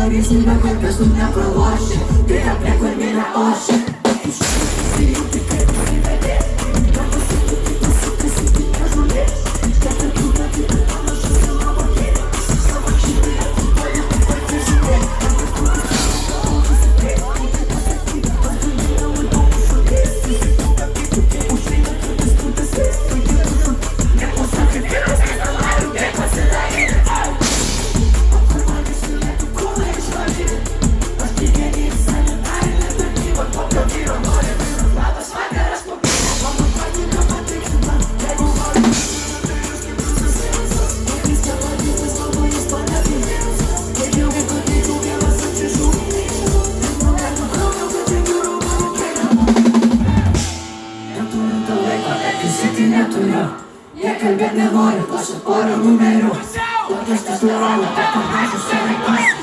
darysim, be kalbės tu nepraloši. Tai apliek kur mėne oši. Jie kalbėt nenori, duosiu porą numerių. Tokias testosterono, bet panašus save pas.